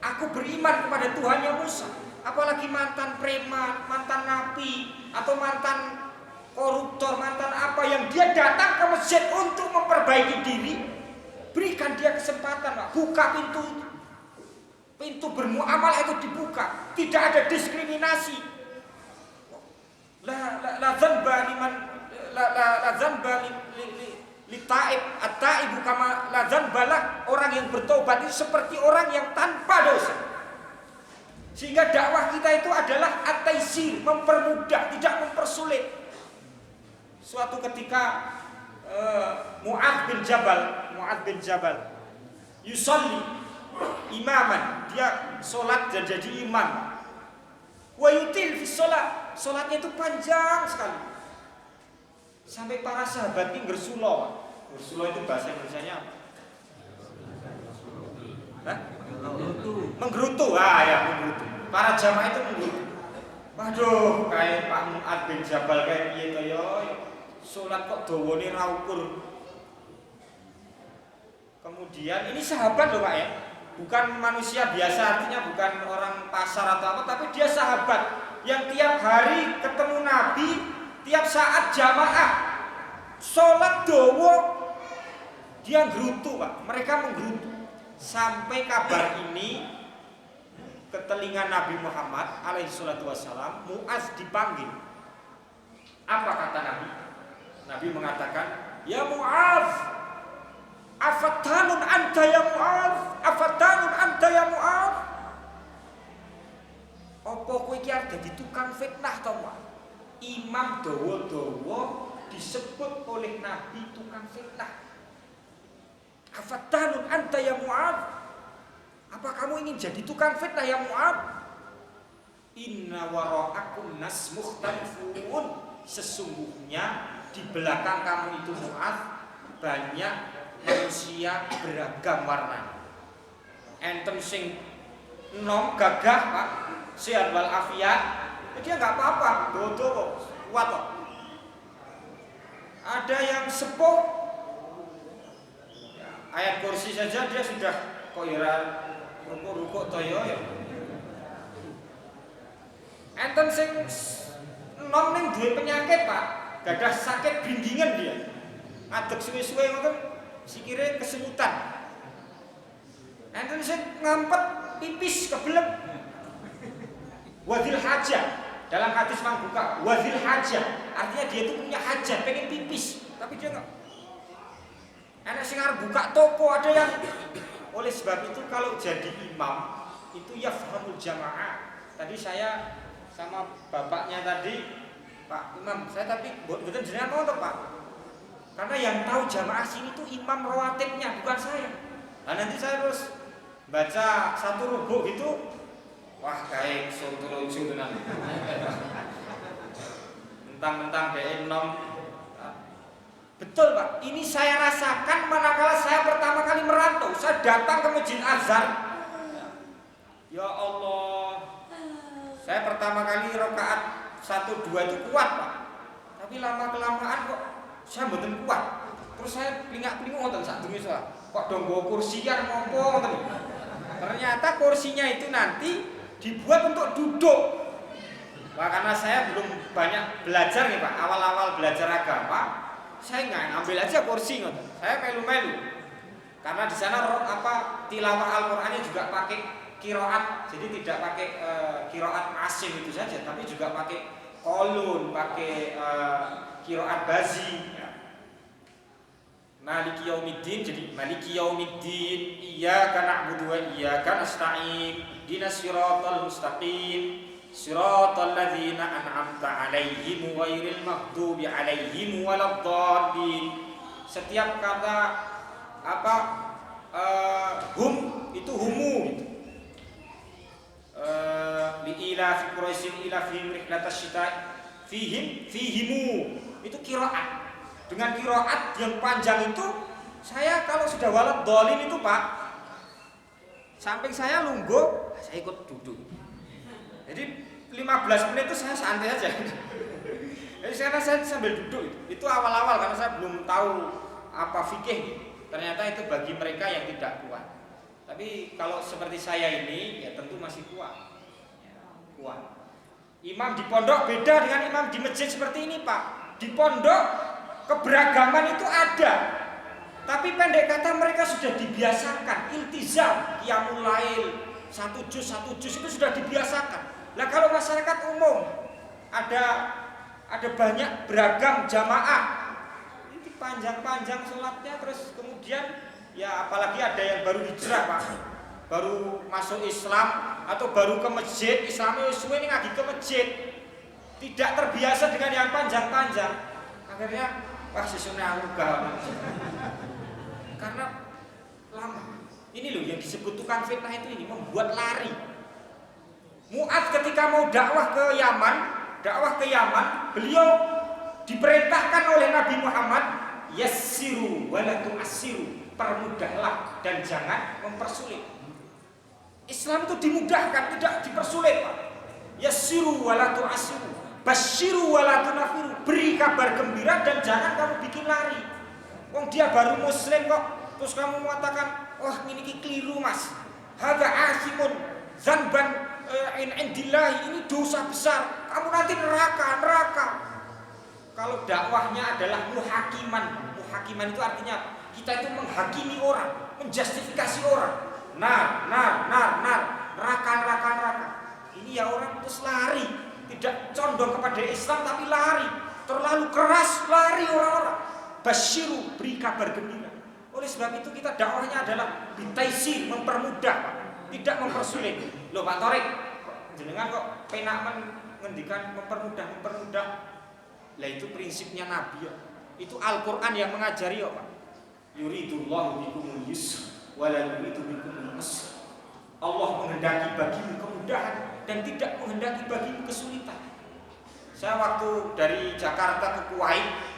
Speaker 1: aku beriman kepada Tuhannya Musa. Apalagi mantan preman, mantan napi, atau mantan koruptor, mantan apa yang dia datang ke masjid untuk memperbaiki diri, berikan dia kesempatan Pak, buka pintu bermuamalah itu dibuka, tidak ada diskriminasi. La zanba liman la zanba li taib at-taibu kama la zanbalah, orang yang bertobat itu seperti orang yang tanpa dosa. Sehingga dakwah kita itu adalah at-taisir, mempermudah, tidak mempersulit. Suatu ketika Mu'adz bin Jabal yusalli imaman, dia sholat dan jadi imam. Wa yutil fi sholat, sholatnya itu panjang sekali. Sampai para sahabat ini gersulo. Gersulo itu bahasa Indonesianya apa? Hah? Menggerutu. Menggerutu. Para jamaah itu menggerutu. Waduh, kayak Pak Mu'adz bin Jabal kayak piye to yo. Sholat kok dawane ra ukur. Kemudian ini sahabat loh Pak ya. Bukan manusia biasa, artinya bukan orang pasar atau apa, tapi dia sahabat yang tiap hari ketemu Nabi, tiap saat jamaah sholat dawa, dia gerutu Pak, mereka menggerutu. Sampai kabar ini ke telinga Nabi Muhammad alaihi salatu wassalam, Mu'adz dipanggil. Apa kata Nabi? Nabi mengatakan, ya Mu'adz, afatanun anta ya Mu'adz, afatanun anta ya Mu'adz. Apa kowe iki arep dadi tukang fitnah to, Pak? Imam dawa-dawa disebut oleh Nabi tukang fitnah. Afatanun anta ya Mu'adz. Apa kamu ingin jadi tukang fitnah ya Mu'adz? Inna wara'akum nas mukhtalifun. Sesungguhnya di belakang kamu itu Mu'adz banyak manusia beragam warna. Enten sing nom gagah Pak, sehat wal afiat, dia nggak apa-apa, dodo kuat kok. Ada yang sepuh, ya, ayat kursi saja dia sudah kok ira rukuk toyo ya. Enten sing nom ning duwe penyakit Pak, gadah sakit bindingan dia, adeg suwe-suwe ngoten. Sikire kesemutan. Enten sing ngampet pipis kebelet. Wadil hajah. Dalam hadis Mang Buka, wadil hajah. Artinya dia itu punya hajat, pengen pipis, tapi dia enggak. Enak sing arep buka toko, ada yang. Oleh sebab itu kalau jadi imam itu yafhamul jamaah. Tadi saya sama bapaknya tadi, Pak Imam, saya tapi mboten jenengan ngono Pak. Karena yang tahu jamaah sini tuh imam rawatibnya, bukan saya. Nah nanti saya terus baca satu rubuk gitu, wah kayak sontolojo tenan. Mentang-mentang DM nom. Betul Pak, ini saya rasakan manakala saya pertama kali merantau. Saya datang ke Masjid Azhar. Ya Allah, saya pertama kali rakaat 1-2 itu kuat Pak. Tapi lama-kelamaan kok saya mboten kuat. Terus saya plingak-plinguk ngoten sak durunge salat. Kok do nggo kursi kan ngopo ngoten. Ternyata kursinya itu nanti dibuat untuk duduk. Wah, karena saya belum banyak belajar nih Pak, awal-awal belajar agama, saya nggak ngambil aja kursi ngoten. Saya melu-melu. Karena di sana tilawah Al-Qur'annya juga pakai qiraat. Jadi tidak pakai qiraat asing itu saja, tapi juga pakai qalun, pakai qiraat bazi. Maliki yaumiddin, jadi maliki yaumiddin, iyyaka na'budu wa iyyaka nasta'in, ihdinas siratal mustaqim, siratal ladzina an'amta 'alaihim ghairil maghdubi alaihim waladdallin. Setiap kata hum itu humu gitu. Li'ila fi quraisin ila fi rihlatas syita fihimu itu qiraat. Dengan qiraat yang panjang itu, saya kalau sudah walad dolin itu Pak, samping saya lungguh, saya ikut duduk. Jadi 15 menit itu saya santai aja. Jadi karena saya sambil duduk itu awal-awal karena saya belum tahu apa fikih. Ternyata itu bagi mereka yang tidak kuat. Tapi kalau seperti saya ini ya tentu masih kuat. Ya, kuat. Imam di pondok beda dengan imam di masjid seperti ini, Pak. Di pondok keberagaman itu ada. Tapi pendek kata mereka sudah dibiasakan iltizam, qiyamul lail, satu juz itu sudah dibiasakan. Nah kalau masyarakat umum ada banyak beragam jamaah, ini panjang-panjang sholatnya, terus kemudian ya apalagi ada yang baru hijrah Pak, baru masuk Islam atau baru ke masjid, Islamnya suwe ini ngaji ke masjid, tidak terbiasa dengan yang panjang-panjang, akhirnya wah sesungguhnya aku karena lama. Ini loh yang disebut tukang fitnah itu ini membuat lari. Mu'adz ketika mau dakwah ke Yaman, beliau diperintahkan oleh Nabi Muhammad, yassiru wa la tu'assiru, permudahlah dan jangan mempersulit. Islam itu dimudahkan, tidak dipersulit, Pak. Yassiru wa la tu'assiru, basyiru wa la tunafiru, beri kabar gembira dan jangan kamu bikin lari. Wong dia baru muslim kok, terus kamu mengatakan, wah ini keliru mas, hadza asimun zanban indillahi, ini dosa besar, kamu nanti neraka. Kalau dakwahnya adalah muhakiman itu artinya kita itu menghakimi orang, menjustifikasi orang, neraka. Ini ya orang terus lari, tidak condong kepada Islam tapi lari, terlalu keras lari orang-orang. Basyiru, beri kabar gembira. Oleh sebab itu kita dakwahnya adalah bitaisir, mempermudah, tidak mempersulit. Loh Pak Torik, jenengan kok penak mengendikan mempermudah. Lah itu prinsipnya Nabi ya. Itu Al-Qur'an yang mengajari ya Pak. Yuridullahu bikumul yusra wa la yuridu bikumul usra. Allah menghendaki bagimu kemudahan dan tidak menghendaki bagimu kesulitan. Saya waktu dari Jakarta ke Kuwait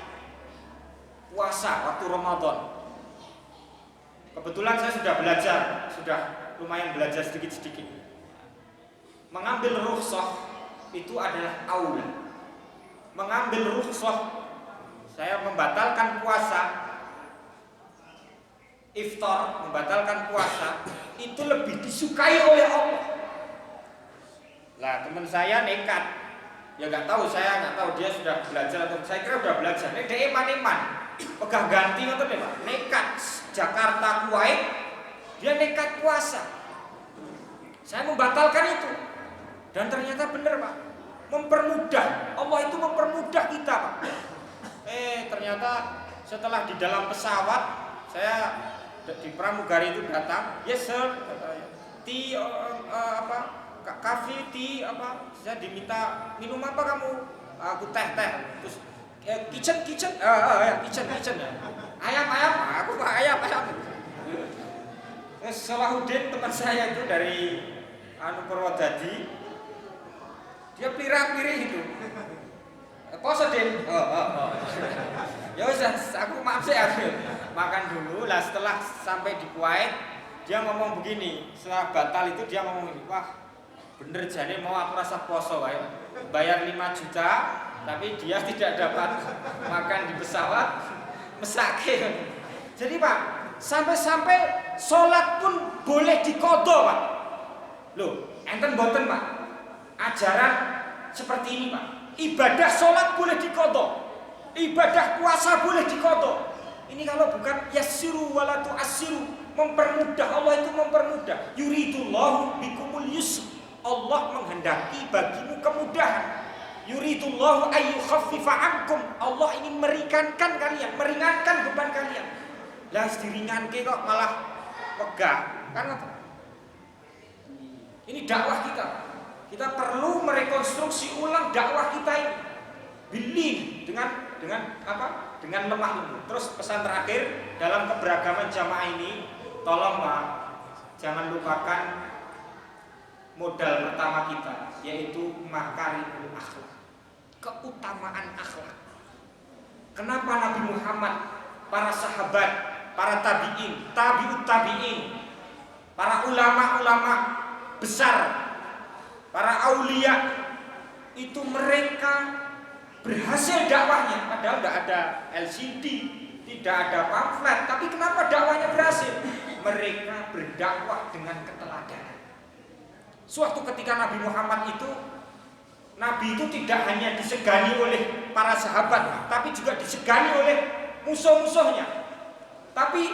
Speaker 1: puasa waktu Ramadan. Kebetulan saya sudah lumayan belajar sedikit-sedikit. Mengambil rukhsah itu adalah aula. Mengambil rukhsah, saya membatalkan puasa, iftar, membatalkan puasa, itu lebih disukai oleh Allah. Lah teman saya nekat, ya nggak tahu dia sudah belajar atau saya kira sudah belajar. Nek dia eman-eman, pegah ganti ngoten lho Pak. Nekat Jakarta Kuwait, dia nekat puasa. Saya membatalkan itu. Dan ternyata benar Pak. Mempermudah. Allah itu mempermudah kita Pak. Ternyata setelah di dalam pesawat, saya di pramugari itu datang, "Yes sir." Kafe, saya diminta minum apa kamu? Aku teh. Terus kitchen ya. Ayam, aku Pak ayam. Salahuddin teman saya itu dari Purwodadi, dia pirang-piring itu. Poso Din. Ya wis, aku maaf sih aku makan dulu. Lah setelah sampai di Kuwait, dia ngomong begini. Setelah batal itu dia ngomong ini, wah bener jane mau aku rasa poso wae. Bayar 5 juta tapi dia tidak dapat makan di pesawat, mesake. Jadi Pak, sampai sholat pun boleh diqadha Pak. Loh, enten boten Pak. Ajaran seperti ini Pak. Ibadah sholat boleh diqadha, ibadah puasa boleh diqadha. Ini kalau bukan yassiru wala tu'assiru, mempermudah. Allah itu mempermudah. Yuridullahu bikumul yusra. Allah menghendaki bagimu kemudahan. Yuridullahu ayyukhaffifa ankum. Allah ingin meringankan kalian, meringankan beban kalian. Lah diringanke kok malah wegah. Kan ini dakwah kita. Kita perlu merekonstruksi ulang dakwah kita ini. Bilin dengan apa? Dengan lemah lembut. Terus pesan terakhir dalam keberagaman jamaah ini, tolong Pak, jangan lupakan modal pertama kita, yaitu makarimul akhlak, keutamaan akhlak. Kenapa Nabi Muhammad, para sahabat, para tabi'in, tabi'ut tabi'in, para ulama-ulama besar, para aulia itu mereka berhasil dakwahnya, padahal tidak ada LCD, tidak ada pamflet, tapi kenapa dakwahnya berhasil? Mereka berdakwah dengan keteladanan. Suatu ketika Nabi Muhammad itu, Nabi itu tidak hanya disegani oleh para sahabat, tapi juga disegani oleh musuh-musuhnya. Tapi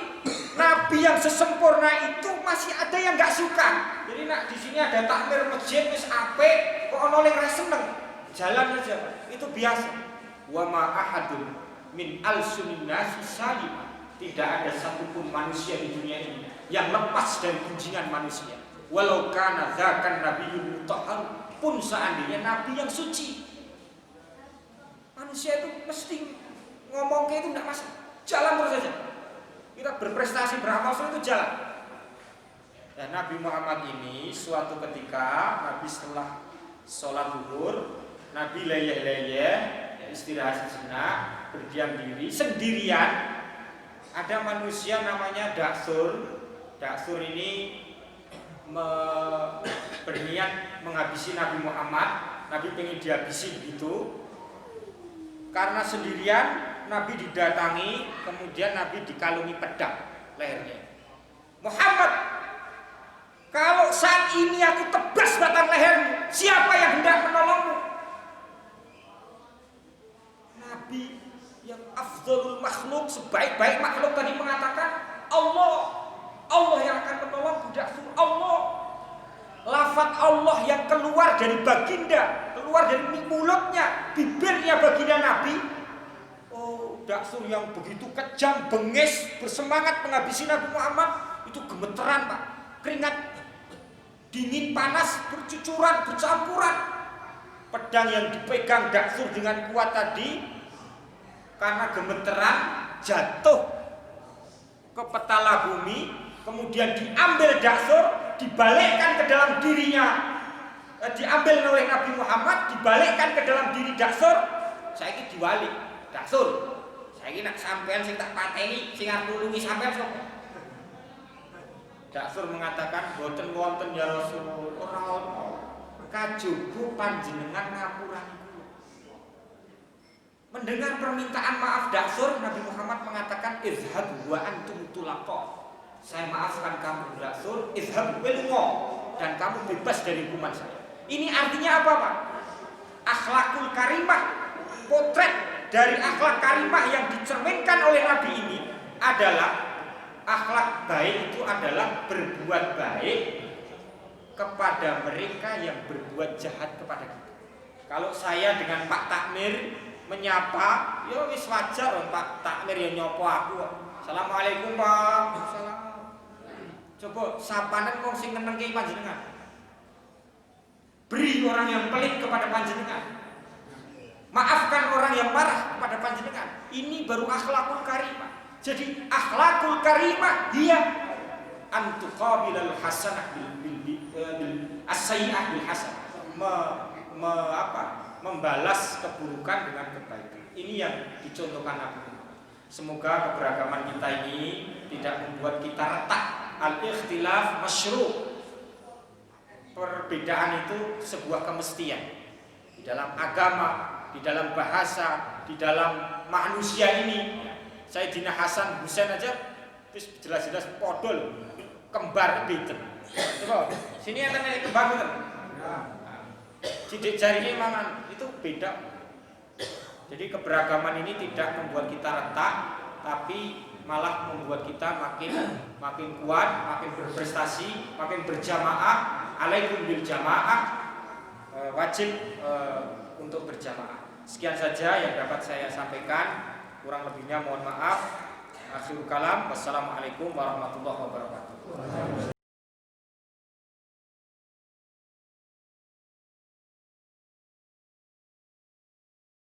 Speaker 1: Nabi yang sesempurna itu masih ada yang nggak suka. Jadi nak di sini ada takmir masjid wis apik, kok ono yang seneng, jalan aja. Itu biasa. Wa ma ahadun min al-sunnah nasi salim. Tidak ada satupun manusia di dunia ini yang lepas dari gunjingan manusia. Walau kana dzakan nabiyyun mutahhar, pun seandainya nabi yang suci. Manusia itu mesti ngomongnya itu enggak masalah. Jalan terus saja. Kita berprestasi beramal itu jalan. Dan Nabi Muhammad ini suatu ketika Nabi setelah sholat zuhur, Nabi leyeh-leyeh istirahat sejenak, berdiam diri sendirian. Ada manusia namanya Daksur. Daksur ini berniat menghabisi Nabi Muhammad. Nabi pengen dihabisi begitu. Karena sendirian, Nabi didatangi, kemudian Nabi dikalungi pedang lehernya. Muhammad, kalau saat ini aku tebas batang lehermu, siapa yang hendak menolongmu? Nabi yang afdhalul makhluk, sebaik-baik makhluk tadi mengatakan Allah. Allah yang akan menolong budak suruh Allah. Lafaz Allah yang keluar dari baginda, keluar dari mulutnya, bibirnya baginda Nabi. Daksur yang begitu kejam, bengis, bersemangat menghabisi Nabi Muhammad, itu gemeteran Pak. Keringat dingin panas bercucuran, bercampuran. Pedang yang dipegang Daksur dengan kuat tadi karena gemeteran jatuh ke petala bumi, kemudian diambil Daksur, dibalikkan ke dalam dirinya, diambil oleh Nabi Muhammad, dibalikkan ke dalam diri Daksur. Saiki diwalik Daksur, saiki nak sampean sing tak pateni, sing arep nulungi sampean sapa? Daksur mengatakan boten wonten ya Rasul, ora ono. Kajaba panjenengan ngapurani kula. Mendengar permintaan maaf Daksur, Nabi Muhammad mengatakan izhab wa antum tulaqa. Saya maafkan kamu Daksur, izhab wa dan kamu bebas dari hukuman saya. Ini artinya apa Pak? Akhlakul karimah, potret dari akhlak karimah yang dicerminkan oleh Nabi ini adalah akhlak baik itu adalah berbuat baik kepada mereka yang berbuat jahat kepada kita. Kalau saya dengan Pak Takmir menyapa, ya wis wajar Pak Takmir yang nyopo aku. Assalamualaikum Pak. Salam. Coba sapanen wong sing ngenengke panjenengan. Beri orang yang pelit kepada panjenengan. Maafkan orang yang marah kepada panjenengan. Ini baru akhlakul karimah. Jadi akhlakul karimah dia antuqabilal hasanah as-sayyi'ah bil hasanah. Membalas keburukan dengan kebaikan. Ini yang dicontohkan Nabi. Semoga keberagaman kita ini tidak membuat kita retak. Al-ikhtilaf masyru'. Perbedaan itu sebuah kemestian di dalam agama, di dalam bahasa, di dalam manusia ini. Sayyidina Hasan Husain aja terus jelas-jelas podol kembar beten. Coba sini enten kembar beten. Sidik jarinya mangan itu beda. Jadi keberagaman ini tidak membuat kita retak, tapi malah membuat kita makin kuat, makin berprestasi, makin berjamaah. Alaikum bil jamaah, wajib untuk berjamaah. Sekian saja yang dapat saya sampaikan. Kurang lebihnya mohon maaf. Akhirul kalam. Wassalamualaikum warahmatullahi wabarakatuh.